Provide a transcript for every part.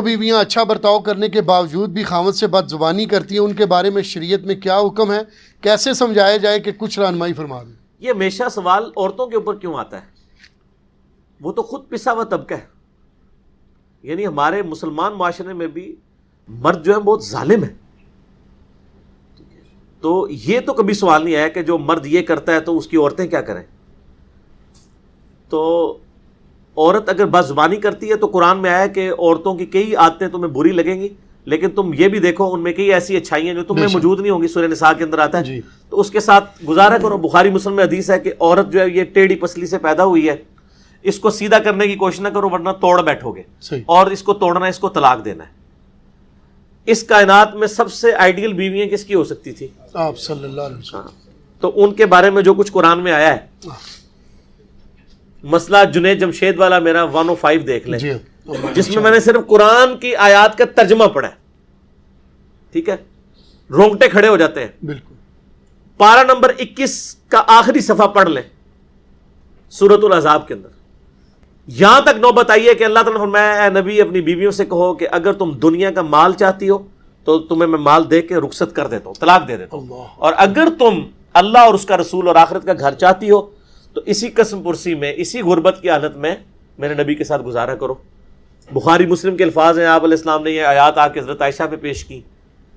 بیویاں اچھا برتاؤ کرنے کے باوجود بھی خاوند سے بدزبانی کرتی ہیں، ان کے بارے میں شریعت میں کیا حکم ہے، کیسے سمجھایا جائے کہ کچھ رہنمائی فرما دیں؟ یہ ہمیشہ سوال عورتوں کے اوپر کیوں آتا ہے؟ وہ تو خود پسا ہوا طبقہ ہے. یعنی ہمارے مسلمان معاشرے میں بھی مرد جو ہے بہت ظالم ہے. تو یہ تو کبھی سوال نہیں آیا کہ جو مرد یہ کرتا ہے تو اس کی عورتیں کیا کریں. تو عورت اگر بدزبانی کرتی ہے تو قرآن میں آیا کہ عورتوں کی کئی عادتیں تمہیں بری لگیں گی، لیکن تم یہ بھی دیکھو ان میں کئی ایسی اچھائی ہیں جو تم میں موجود نہیں ہوں گی. سورہ نساء کے اندر آتا ہے جی. تو اس کے ساتھ گزارا کرو. بخاری مسلم میں حدیث ہے کہ عورت جو ہے یہ ٹیڑھی پسلی سے پیدا ہوئی ہے، اس کو سیدھا کرنے کی کوشش نہ کرو ورنہ توڑ بیٹھو گے. اور اس کو توڑنا ہے، اس کو طلاق دینا ہے. اس کائنات میں سب سے آئیڈیل بیویاں کس کی ہو سکتی تھی؟ آپ صلی اللہ علیہ وسلم. تو ان کے بارے میں جو کچھ قرآن میں آیا ہے، مسئلہ جنید جمشید والا میرا 105 دیکھ لیں، جس میں نے صرف قرآن کی آیات کا ترجمہ پڑھا ہے. ٹھیک ہے، رونگٹے کھڑے ہو جاتے ہیں. بالکل. پارہ نمبر 21 کا آخری صفحہ پڑھ لیں سورۃ الاحزاب کے اندر. یہاں تک نوبت آئی ہے کہ اللہ تعالیٰ نے فرمایا اے نبی اپنی بیویوں سے کہو کہ اگر تم دنیا کا مال چاہتی ہو تو تمہیں میں مال دے کے رخصت کر دیتا ہوں، طلاق دے دیتا ہوں. اور اگر تم اللہ اور اس کا رسول اور آخرت کا گھر چاہتی ہو تو اسی قسم پرسی میں، اسی غربت کی حالت میں میرے نبی کے ساتھ گزارا کرو. بخاری مسلم کے الفاظ ہیں، آپ علیہ السلام نے یہ آیات آ کے حضرت عائشہ پہ پیش کی.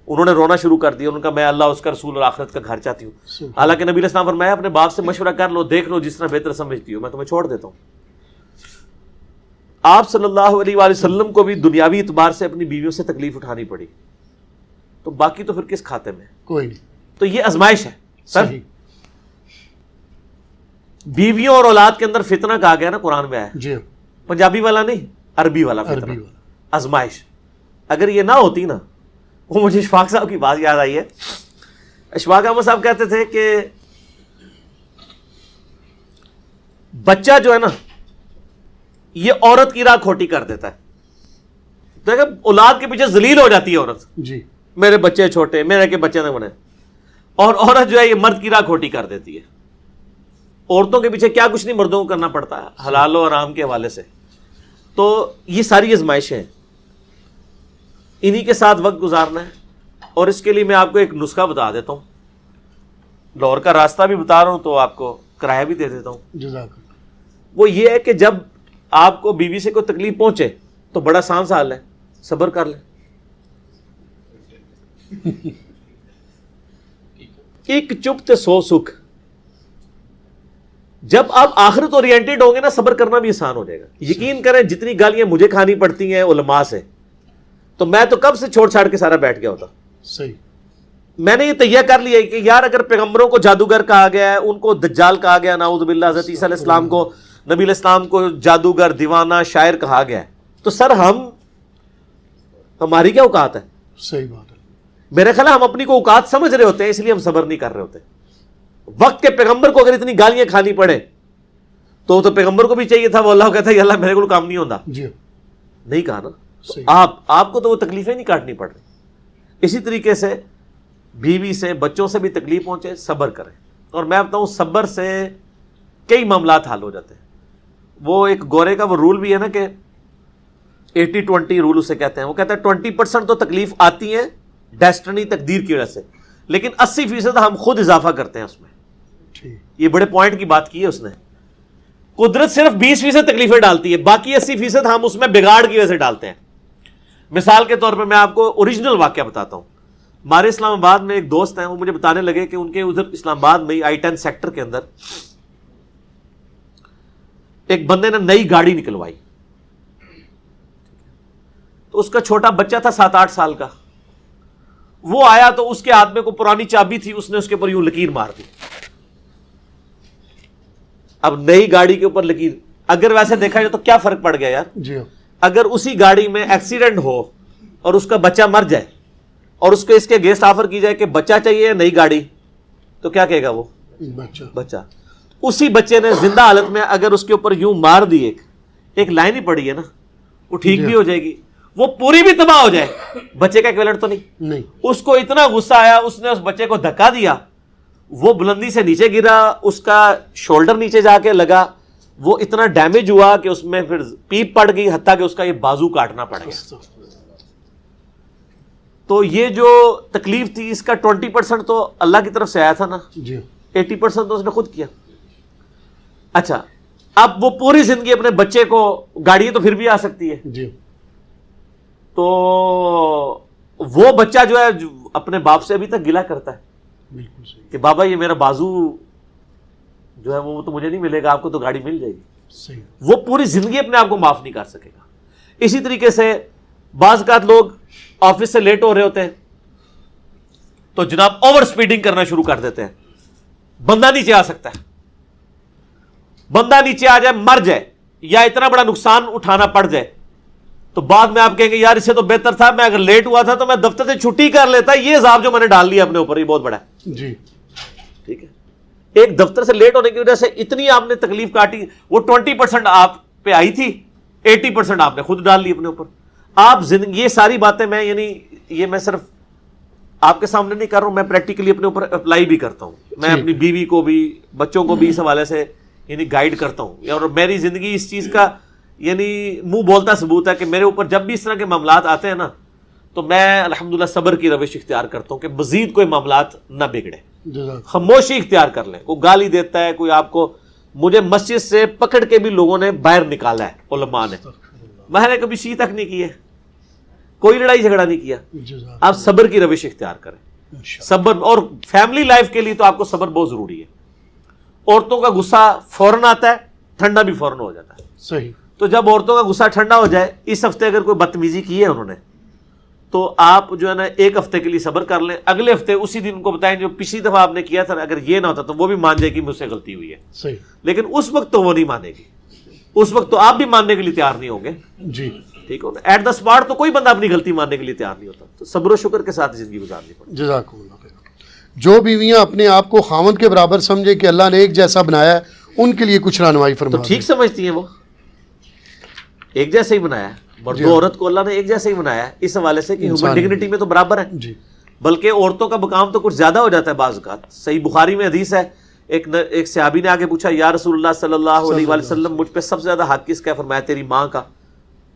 انہوں نے رونا شروع کر دیا. انہوں نے کہا میں اللہ اس کا رسول اور آخرت کا گھر چاہتی ہوں. حالانکہ نبی علیہ السلام فرمایا اپنے باپ سے مشورہ کر لو، دیکھ لو جس طرح بہتر سمجھتی ہو، میں تمہیں چھوڑ دیتا ہوں. آپ صلی اللہ علیہ وآلہ وسلم کو بھی دنیاوی اعتبار سے اپنی بیویوں سے تکلیف اٹھانی پڑی، تو باقی تو پھر کس کھاتے میں؟ کوئی نہیں. تو یہ آزمائش ہے سر. بیویوں اور اولاد کے اندر فتنہ کہا گیا نا قرآن میں آیا. جی. پنجابی والا نہیں، عربی والا فتنہ، آزمائش. اگر یہ نہ ہوتی نا، وہ مجھے اشفاق صاحب کی بات یاد آئی ہے. اشفاق احمد صاحب کہتے تھے کہ بچہ جو ہے نا یہ عورت کی راہ کھوٹی کر دیتا ہے. تو اولاد کے پیچھے ذلیل ہو جاتی ہے عورت. جی. میرے بچے چھوٹے، میرے کے بچے نہ بنے. اور عورت جو ہے یہ مرد کی راہ کھوٹی کر دیتی ہے. عورتوں کے پیچھے کیا کچھ نہیں مردوں کو کرنا پڑتا ہے حلال و حرام کے حوالے سے. تو یہ ساری آزمائشیں ہیں، انہی کے ساتھ وقت گزارنا ہے. اور اس کے لیے میں آپ کو ایک نسخہ بتا دیتا ہوں. لاہور کا راستہ بھی بتا رہا ہوں تو آپ کو کرایہ بھی دے دیتا ہوں. جزاک اللہ. وہ یہ ہے کہ جب آپ کو بیوی سے کوئی تکلیف پہنچے تو بڑا آسان سا حل ہے، صبر کر لیں. ایک چپ تے 100 سکھ. جب آپ آخرت اورینٹڈ ہوں گے نا، صبر کرنا بھی آسان ہو جائے گا. یقین کریں جتنی گالیاں مجھے کھانی پڑتی ہیں علماء سے، تو میں تو کب سے چھوڑ چھاڑ کے سارا بیٹھ گیا ہوتا. صحیح. میں نے یہ تیہ کر لیا کہ یار اگر پیغمبروں کو جادوگر کہا گیا ہے، ان کو دجال کہا گیا، نعوذ باللہ، حضرت عیسیٰ علیہ السلام کو، نبی علیہ السلام کو جادوگر، دیوانہ، شاعر کہا گیا ہے، تو سر ہماری کیا اوقات ہے؟ صحیح بات ہے. میرے خیال ہے ہم اپنی کو اوقات سمجھ رہے ہوتے ہیں، اس لیے ہم صبر نہیں کر رہے ہوتے. وقت کے پیغمبر کو اگر اتنی گالیاں کھانی پڑے تو پیغمبر کو بھی چاہیے تھا، وہ اللہ کہتا ہے اللہ میرے کو کام نہیں ہوتا. جی. نہیں کہا نا. آپ کو تو وہ تکلیفیں نہیں کاٹنی پڑ رہی. اسی طریقے سے بیوی سے، بچوں سے بھی تکلیف پہنچے، صبر کریں. اور میں بتاؤں صبر سے کئی معاملات حل ہو جاتے ہیں. وہ ایک گورے کا وہ رول بھی ہے نا کہ 80-20 رول اسے کہتے ہیں. وہ کہتا ہے 20% تو تکلیف آتی ہیں ڈیسٹنی، تقدیر کی وجہ سے، لیکن 80% ہم خود اضافہ کرتے ہیں اس میں. یہ بڑے پوائنٹ کی بات کی ہے اس نے. قدرت صرف 20% تکلیفیں ڈالتی ہے، باقی 80% ہم اس میں بگاڑ کی وجہ سے ڈالتے ہیں. مثال کے طور پر میں آپ کو اوریجنل واقعہ بتاتا ہوں. ہمارے اسلام آباد میں ایک دوست ہیں، وہ مجھے بتانے لگے کہ ان کے ادھر اسلام آباد میں I-10 سیکٹر کے اندر ایک بندے نے نئی گاڑی نکلوائی. تو اس کا چھوٹا بچہ تھا 7-8 سال کا. وہ آیا تو اس کے ہاتھ میں کوئی پرانی چابی تھی، اس نے اس کے اوپر یوں لکیر مار دی. اب نئی گاڑی کے اوپر لکیر، اگر ویسے دیکھا جائے تو کیا فرق پڑ گیا یار؟ جی. اگر اسی گاڑی میں ایکسیڈنٹ ہو اور اس کا بچہ مر جائے اور اس کو اس کے اگینسٹ آفر کی جائے کہ بچہ چاہیے نئی گاڑی، تو کیا کہے گا وہ بچہ؟ اسی بچے نے زندہ حالت میں اگر اس کے اوپر یوں مار دی، ایک لائن ہی پڑی ہے نا، وہ ٹھیک بھی ہو جائے گی، وہ پوری بھی تباہ ہو جائے، بچے کا ایکویلنٹ تو نہیں. اس کو اتنا غصہ آیا، اس نے اس بچے کو دھکا دیا، وہ بلندی سے نیچے گرا، اس کا شولڈر نیچے جا کے لگا، وہ اتنا ڈیمیج ہوا کہ اس میں پھر پیپ پڑ گئی، حتیٰ کہ اس کا یہ بازو کاٹنا پڑ گیا. تو یہ جو تکلیف تھی اس کا 20% تو اللہ کی طرف سے آیا تھا نا, جی 80% تو اس نے خود کیا. اچھا اب وہ پوری زندگی اپنے بچے کو, گاڑی تو پھر بھی آ سکتی ہے, جی تو وہ بچہ جو ہے اپنے باپ سے ابھی تک گلہ کرتا ہے بالکل صحیح, کہ بابا یہ میرا بازو جو ہے وہ تو مجھے نہیں ملے گا, آپ کو تو گاڑی مل جائے گی. صحیح, وہ پوری زندگی اپنے آپ کو معاف نہیں کر سکے گا. اسی طریقے سے بعض اوقات لوگ آفس سے لیٹ ہو رہے ہوتے ہیں تو جناب اوور سپیڈنگ کرنا شروع کر دیتے ہیں. بندہ نیچے آ سکتا ہے, بندہ نیچے آ جائے, مر جائے, یا اتنا بڑا نقصان اٹھانا پڑ جائے, تو بعد میں آپ کہیں گے یار اس سے تو بہتر تھا میں اگر لیٹ ہوا تھا تو میں دفتر سے چھٹی کر لیتا, یہ عذاب جو میں نے ڈال لیا اپنے اوپر یہ بہت بڑا ہے. جی ٹھیک ہے, ایک دفتر سے لیٹ ہونے کی وجہ سے اتنی آپ نے تکلیف کاٹی, وہ 20% آپ پہ آئی تھی, 80% آپ نے خود ڈال لی اپنے اوپر. آپ زندگی, یہ ساری باتیں میں یعنی یہ میں صرف آپ کے سامنے نہیں کر رہا ہوں, میں پریکٹیکلی اپنے اوپر اپلائی بھی کرتا ہوں. میں اپنی بیوی کو بھی بچوں کو بھی اس حوالے سے یعنی گائیڈ کرتا ہوں, اور میری زندگی اس چیز کا یعنی منہ بولتا ثبوت ہے کہ میرے اوپر جب بھی اس طرح کے معاملات آتے ہیں نا تو میں الحمدللہ صبر کی روش اختیار کرتا ہوں کہ مزید کوئی معاملات نہ بگڑے, خاموشی اختیار کر لیں. کوئی گالی دیتا ہے, کوئی آپ کو, مجھے مسجد سے پکڑ کے بھی لوگوں نے باہر نکالا ہے علماء نے, میں نے کبھی سی تک نہیں کی ہے, کوئی لڑائی جھگڑا نہیں کیا. آپ صبر کی روش اختیار کریں, صبر, اور فیملی لائف کے لیے تو آپ کو صبر بہت ضروری ہے. عورتوں کا غصہ فوراً آتا ہے, ٹھنڈا بھی فوراً ہو جاتا ہے. صحیح, تو جب عورتوں کا غصہ ٹھنڈا ہو جائے, اس ہفتے اگر کوئی بدتمیزی کی ہے انہوں نے, تو آپ جو ہے نا ایک ہفتے کے لیے صبر کر لیں, اگلے ہفتے اسی دن ان کو بتائیں جو پچھلی دفعہ آپ نے کیا تھا, اگر یہ نہ ہوتا تو وہ بھی مان جائے گی مجھ سے غلطی ہوئی ہے. صحیح, لیکن اس وقت تو وہ نہیں مانے گی, اس وقت تو آپ بھی ماننے کے لیے تیار نہیں ہوں گے. جی ٹھیک ہو نا, ایٹ دا اسپاٹ تو کوئی بندہ اپنی غلطی ماننے کے لیے تیار نہیں ہوتا. تو صبر و شکر کے ساتھ زندگی گزارنی پڑتی. جزاکم اللہ خیر. جو بیویاں اپنے آپ کو خاوند کے برابر سمجھے کہ اللہ نے ایک جیسا بنایا ہے, ان کے لیے کچھ رہنمائی فرما تو دیں. ٹھیک سمجھتی ہیں وہ, ایک جیسا ہی بنایا ہے, مرد و عورت کو اللہ نے ایک جیسا ہی بنایا ہے, اس حوالے سے کہ ہیومن ڈگنیٹی میں تو برابر ہے. جی, بلکہ عورتوں کا مقام تو کچھ زیادہ ہو جاتا ہے بعض اوقات. صحیح بخاری میں حدیث ہے, ایک صحابی نے آگے پوچھا یا رسول اللہ صلی اللہ علیہ وآلہ وسلم مجھ پہ سب سے زیادہ حق کس کا ہے؟ فرمایا تیری ماں کا.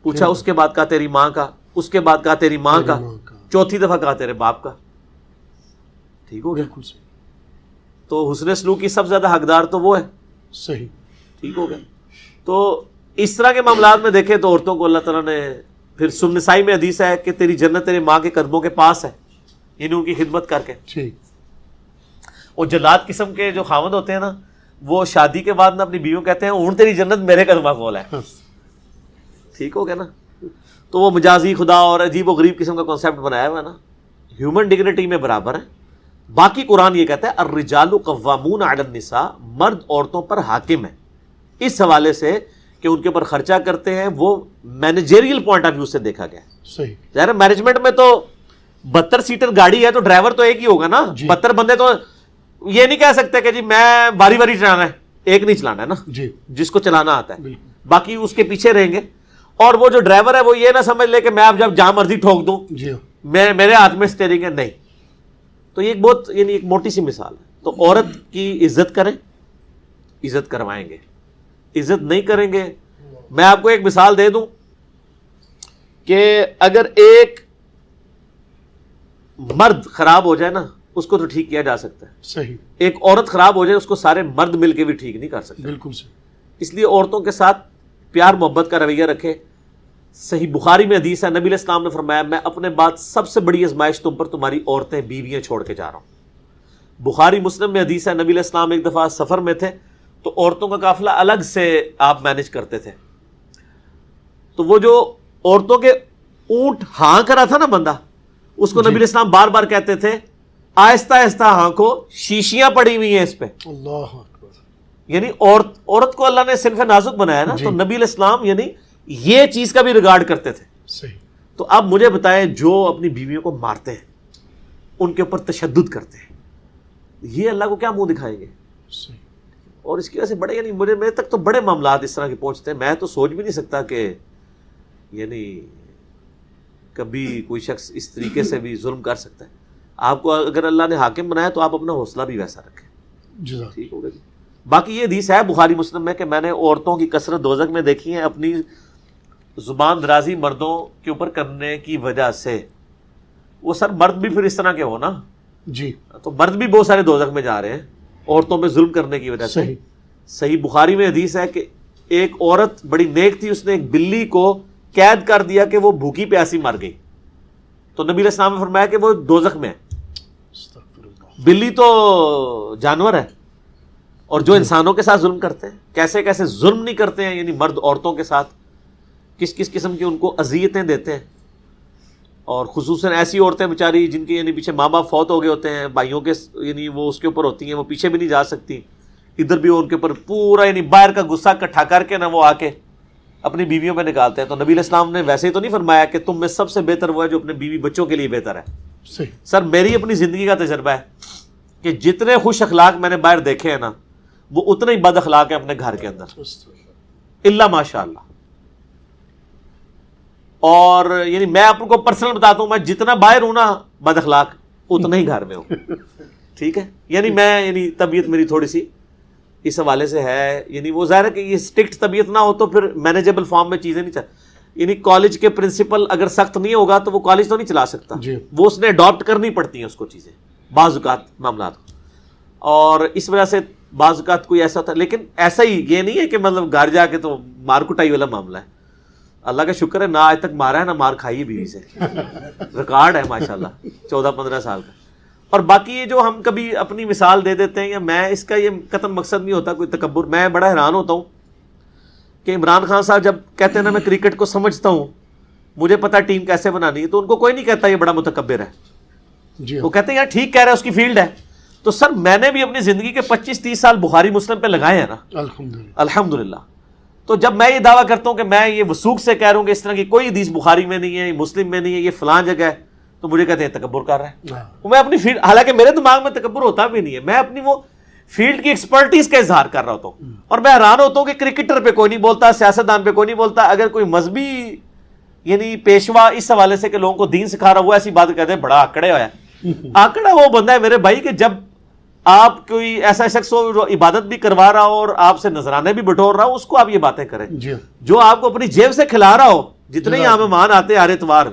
پوچھا اس کے بعد کہا تیری ماں کا, اس کے بعد کہا تیری ماں کا, چوتھی دفعہ کہا تیرے باپ کا. ٹھیک ہو گیا. بالکل صحیح, تو حسن سلوک کی سب سے زیادہ حقدار تو وہ ہے. صحیح, ٹھیک ہو گیا. تو اس طرح کے معاملات میں دیکھیں تو عورتوں کو اللہ تعالیٰ نے پھر سنن نسائی میں حدیث ہے کہ تیری جنت تیرے ماں کے قدموں کے پاس ہے, یعنی ان کی خدمت کر کے. ٹھیک, اور جلاد قسم کے جو خاوند ہوتے ہیں نا, وہ شادی کے بعد نا اپنی بیویوں کہتے ہیں اون تیری جنت میرے قدمہ کھول ہے. ٹھیک ہو گیا نا. تو وہ مجازی خدا اور عجیب و غریب قسم کا کانسیپٹ بنایا ہوا ہے نا, ہیومن ڈگنیٹی میں برابر ہے. باقی قرآن یہ کہتا ہے الرجال قوامون علی النساء, مرد عورتوں پر حاکم ہے, اس حوالے سے کہ ان کے اوپر خرچہ کرتے ہیں. وہ مینیجریل پوائنٹ آف ویو سے دیکھا گیا. صحیح, ظاہر مینجمنٹ میں تو 72 سیٹر گاڑی ہے تو ڈرائیور تو ایک ہی ہوگا نا. 72 بندے تو یہ نہیں کہہ سکتے کہ جی میں باری باری چلانا ہے, ایک نہیں چلانا ہے نا, جی جس کو چلانا آتا ہے, بالکل, باقی اس کے پیچھے رہیں گے. اور وہ جو ڈرائیور ہے وہ یہ نہ سمجھ لے کہ میں اب جب جہاں مرضی ٹھوک دوں جی میرے ہاتھ میں اسٹیئرنگ ہے, نہیں. تو یہ ایک بہت یعنی ایک موٹی سی مثال ہے. تو عورت کی عزت کریں, عزت کروائیں گے. عزت نہیں کریں گے, میں آپ کو ایک مثال دے دوں کہ اگر ایک مرد خراب ہو جائے نا اس کو تو ٹھیک کیا جا سکتا ہے, صحیح, ایک عورت خراب ہو جائے اس کو سارے مرد مل کے بھی ٹھیک نہیں کر سکتے. بالکل صحیح, اس لیے عورتوں کے ساتھ پیار محبت کا رویہ رکھے. صحیح بخاری میں حدیث ہے, نبی علیہ السلام نے فرمایا میں اپنے بعد سب سے بڑی آزمائش تم پر تمہاری عورتیں بیویاں چھوڑ کے جا رہا ہوں. بخاری مسلم میں حدیث ہے, نبی علیہ السلام ایک دفعہ سفر میں تھے تو عورتوں کا قافلہ الگ سے آپ مینج کرتے تھے. تو وہ جو عورتوں کے اونٹ ہانک رہا تھا نا بندہ, اس کو نبی علیہ السلام بار بار کہتے تھے آہستہ آہستہ ہانکو, شیشیاں پڑی ہوئی ہیں اس پہ. اللہ اکبر. یعنی عورت کو اللہ نے صنف نازک بنایا نا, تو نبی علیہ السلام یعنی یہ چیز کا بھی ریگارڈ کرتے تھے. صحیح. تو اب مجھے بتائیں جو اپنی بیویوں کو مارتے ہیں, ان کے اوپر تشدد کرتے ہیں, یہ اللہ کو کیا منہ دکھائیں گے؟ صحیح. اور اس کی وجہ سے بڑے یعنی میرے تک تو بڑے معاملات اس طرح کے پہنچتے ہیں, میں تو سوچ بھی نہیں سکتا کہ یعنی کبھی کوئی شخص اس طریقے سے بھی ظلم کر سکتا ہے. آپ کو اگر اللہ نے حاکم بنایا تو آپ اپنا حوصلہ بھی ویسا رکھیں. ٹھیک ہوگا جی. باقی یہ حدیث ہے بخاری مسلم میں کہ میں نے عورتوں کی کثرت دوزخ میں دیکھی ہے اپنی زبان درازی مردوں کے اوپر کرنے کی وجہ سے. وہ سر مرد بھی پھر اس طرح کے ہو نا جی, تو مرد بھی بہت سارے دوزخ میں جا رہے ہیں عورتوں پہ ظلم کرنے کی وجہ سے. صحیح بخاری میں حدیث ہے کہ ایک عورت بڑی نیک تھی, اس نے ایک بلی کو قید کر دیا کہ وہ بھوکی پیاسی مر گئی, تو نبی علیہ السلام نے فرمایا کہ وہ دوزخ میں ہے. بلی تو جانور ہے, اور جو انسانوں کے ساتھ ظلم کرتے ہیں, کیسے کیسے ظلم نہیں کرتے ہیں, یعنی مرد عورتوں کے ساتھ کس کس قسم کی ان کو اذیتیں دیتے ہیں. اور خصوصاً ایسی عورتیں بیچاری جن کے یعنی پیچھے ماں باپ فوت ہو گئے ہوتے ہیں, بھائیوں کے یعنی وہ اس کے اوپر ہوتی ہیں, وہ پیچھے بھی نہیں جا سکتی, ادھر بھی ان کے اوپر پورا یعنی باہر کا غصہ اکٹھا کر کے نا وہ آ کے اپنی بیویوں پہ نکالتے ہیں. تو نبی علیہ السلام نے ویسے ہی تو نہیں فرمایا کہ تم میں سب سے بہتر وہ ہے جو اپنے بیوی بچوں کے لیے بہتر ہے. سر میری اپنی زندگی کا تجربہ ہے کہ جتنے خوش اخلاق میں نے باہر دیکھے ہیں نا, وہ اتنے ہی بد اخلاق ہیں اپنے گھر کے اندر, اللہ ماشاء اللہ. اور یعنی میں آپ کو پرسنل بتاتا ہوں, میں جتنا باہر ہوں نا بد اخلاق, اتنا ہی گھر میں ہوں. ٹھیک ہے, یعنی میں یعنی طبیعت میری تھوڑی سی اس حوالے سے ہے, یعنی وہ ظاہر ہے کہ یہ اسٹرکٹ طبیعت نہ ہو تو پھر مینیجبل فارم میں چیزیں نہیں چل, یعنی کالج کے پرنسپل اگر سخت نہیں ہوگا تو وہ کالج تو نہیں چلا سکتا, وہ اس نے اڈاپٹ کرنی پڑتی ہیں اس کو چیزیں بعض اوقات معاملات. اور اس وجہ سے بعض اوقات کوئی ایسا ہوتا ہے, لیکن ایسا ہی یہ نہیں ہے کہ مطلب گھر جا کے تو مار کٹائی والا معاملہ ہے. اللہ کا شکر ہے نہ آج تک مارا ہے نہ مار کھائی ہے بیوی سے, ریکارڈ ہے ماشاءاللہ 14-15 سال کا. اور باقی یہ جو ہم کبھی اپنی مثال دے دیتے ہیں, یا میں اس کا یہ قطعاً مقصد نہیں ہوتا کوئی تکبر, میں بڑا حیران ہوتا ہوں کہ عمران خان صاحب جب کہتے ہیں نا میں کرکٹ کو سمجھتا ہوں, مجھے پتا ٹیم کیسے بنانی ہے, تو ان کو کوئی نہیں کہتا یہ بڑا متکبر ہے. وہ کہتے ہیں یار ٹھیک کہہ رہے ہیں, اس کی فیلڈ ہے. تو سر میں نے بھی اپنی زندگی کے 25-30 سال بخاری مسلم پہ لگائے ہیں نا الحمدللہ. تو جب میں یہ دعویٰ کرتا ہوں کہ میں یہ وثوق سے کہہ رہا ہوں کہ اس طرح کی کوئی حدیث بخاری میں نہیں ہے, مسلم میں نہیں ہے, یہ فلان جگہ ہے, تو مجھے کہتے ہیں تکبر کر رہا ہے. میں اپنی فیلڈ, حالانکہ میرے دماغ میں تکبر ہوتا بھی نہیں ہے, میں اپنی وہ فیلڈ کی ایکسپرٹیز کا اظہار کر رہا ہوتا ہوں. اور میں حیران ہوتا ہوں کہ کرکٹر پہ کوئی نہیں بولتا, سیاستدان پہ کوئی نہیں بولتا, اگر کوئی مذہبی یعنی پیشوا اس حوالے سے کہ لوگوں کو دین سکھا رہا, وہ ایسی بات کہتے ہیں بڑا آکڑے ہوا ہے. آکڑا وہ بندہ ہے میرے بھائی کہ جب آپ کوئی ایسا شخص ہو جو عبادت بھی کروا رہا ہو اور آپ سے نذرانے بھی بٹور رہا ہو, اس کو آپ یہ باتیں کریں. جو آپ کو اپنی جیب سے کھلا رہا ہو, جتنے یہاں مہمان آتے ہیں ہر اتوار,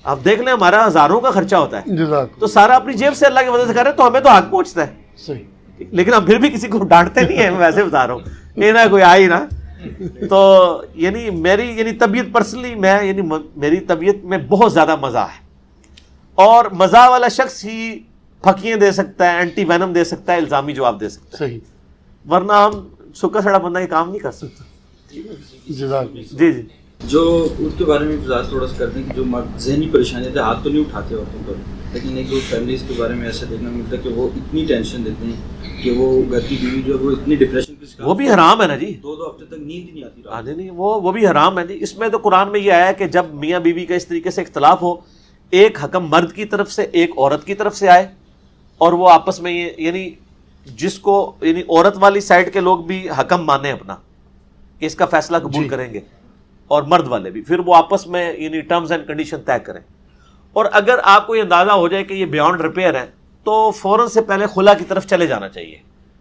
آپ دیکھ لیں ہمارا ہزاروں کا خرچہ ہوتا ہے, تو سارا اپنی جیب سے اللہ کی مدد سے کر رہے ہیں, تو ہمیں تو حق پہنچتا ہے. لیکن ہم پھر بھی کسی کو ڈانٹتے نہیں ہیں, میں ویسے بتا رہا ہوں, یہ نہ کوئی آئی نا. تو یعنی میری یعنی طبیعت پرسنلی میں یعنی میری طبیعت میں بہت زیادہ مزہ ہے, اور مزہ والا شخص ہی پھکیاں دے سکتا ہے, اینٹی وینم دے سکتا ہے, الزامی جواب دے سکتا ہے, ورنہ ہم سکا سڑا بندہ یہ کام نہیں کر سکتا. جی جی, جو ان کے بارے میں وضاحت تھوڑا سا کرتے ہیں کہ جو ذہنی پریشانی تھے, ہاتھ تو نہیں اٹھاتے عورتوں پر, لیکن ایک دو فیملیز کے بارے میں ایسا دیکھنا ملتا ہے کہ وہ اتنی ٹینشن دیتے ہیں کہ وہ گھر کی بیوی جو ہے وہ اتنی ڈپریشن کی شکار, وہ بھی حرام ہے نا جی, 2 ہفتے تک نیند ہی نہیں آتی. نہیں وہ بھی حرام ہے جی. اس میں تو قرآن میں یہ آیا ہے کہ جب میاں بیوی کا اس طریقے سے اختلاف ہو, ایک حکم مرد کی طرف سے ایک عورت کی طرف سے آئے, اور وہ آپس میں یعنی جس کو یعنی عورت والی سائڈ کے لوگ بھی حکم مانے اپنا کہ اس کا فیصلہ قبول کریں گے, اور مرد والے بھی, پھر وہ آپس میں یعنی ٹرمز اینڈ کنڈیشن طے کریں. اور اگر آپ کو یہ اندازہ ہو جائے کہ یہ بیانڈ ریپیئر ہے, تو فوراً سے پہلے خلا کی طرف چلے جانا چاہیے,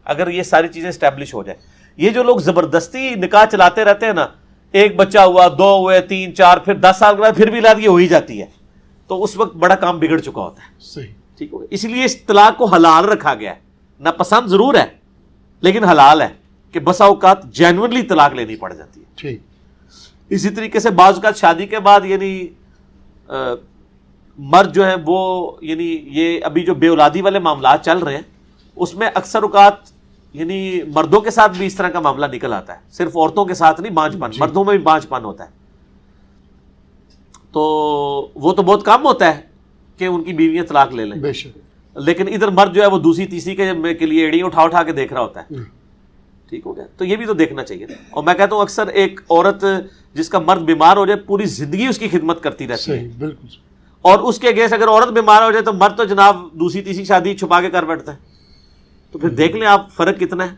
اگر یہ ساری چیزیں اسٹیبلش ہو جائے. یہ جو لوگ زبردستی نکاح چلاتے رہتے ہیں نا, ایک بچہ ہوا, 2 ہوئے, 3, 4, پھر 10 سال کے بعد پھر بھی لادگی ہو ہی جاتی ہے, تو اس وقت بڑا کام بگڑ چکا ہوتا ہے. صحیح, ٹھیک ہو گیا. اس لیے اس طلاق کو حلال رکھا گیا ہے, ناپسند ضرور ہے لیکن حلال ہے, کہ بسا اوقات جینوئنلی طلاق لینی پڑ جاتی ہے. ٹھیک. اسی طریقے سے بعض اوقات شادی کے بعد یعنی مرد جو ہیں وہ یعنی یہ ابھی جو بے اولادی والے معاملات چل رہے ہیں, اس میں اکثر اوقات یعنی مردوں کے ساتھ بھی اس طرح کا معاملہ نکل آتا ہے, صرف عورتوں کے ساتھ نہیں, بانجھ پن, مردوں میں بھی بانجھ پن ہوتا ہے. تو وہ تو بہت کم ہوتا ہے کہ ان کی بیویاں طلاق لے لیں, لیکن ادھر مرد جو ہے وہ دوسری تیسری کے لیے ایڑی اٹھا کے دیکھ رہا ہوتا ہے. ٹھیک ہو گیا. تو یہ بھی تو دیکھنا چاہیے. اور میں کہتا ہوں اکثر ایک عورت جس کا مرد بیمار ہو جائے, پوری زندگی اس کی خدمت کرتی رہتی ہے, بالکل, اور اس کے اگینسٹ اگر عورت بیمار ہو جائے تو مرد تو جناب دوسری تیسری شادی چھپا کے کر بیٹھتا ہے. تو پھر دیکھ لیں آپ فرق کتنا ہے.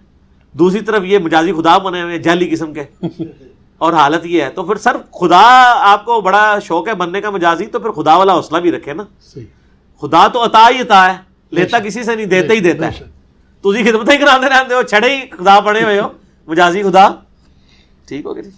دوسری طرف یہ مجازی خدا بنے ہوئے جعلی قسم کے, اور حالت یہ ہے. تو پھر سر خدا آپ کو بڑا شوق ہے بننے کا مجازی, تو پھر خدا والا حوصلہ بھی رکھے نا. خدا تو عطا ہی عطا ہے, لیتا کسی سے نہیں, دیتا ہی دیتا ہے. تجھی خدمت ہی کراتے رہتے ہو, چھڑے ہی خدا بنے ہوئے ہو, مجازی خدا. ٹھیک ہو گیا جی.